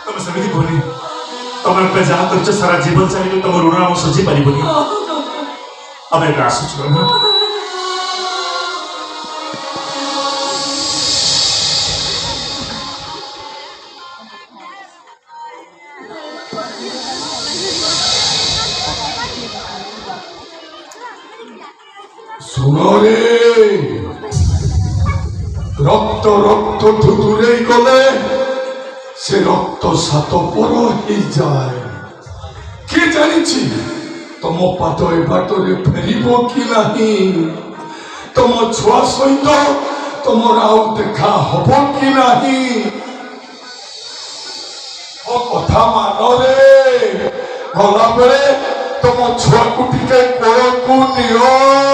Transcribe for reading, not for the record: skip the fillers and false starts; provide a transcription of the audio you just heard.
ତମେ ସେମିତି କୁହନି। ତମେ ଏବେ ଯାହା କରିଛ ସାରା ଜୀବନ ଚାହିଁଲେ ତମ ଋଣ ଆମ ସୁଝି ପାରିବନି। ଆମେ ଏବେ ଆସୁଛୁ ବାବୁ। শুনরে রক্ত রক্ত ধুতুরেই গলে সে রক্ত সাতপর ହେଇଯାଏ। କିଏ ଜାଣିଛି ତମ ପାଦ ଏ ବାଟରେ ଫେରିବ କି ନାହିଁ? ତମ ଛୁଆ ସହିତ ତମର ଆଉ ଦେଖା ହବ କି ନାହିଁ? ମୋ କଥା ମାନରେ ଗଲାବେଳେ ତମ ଛୁଆକୁ ଟିକେ କୋଳକୁ ନିଅ।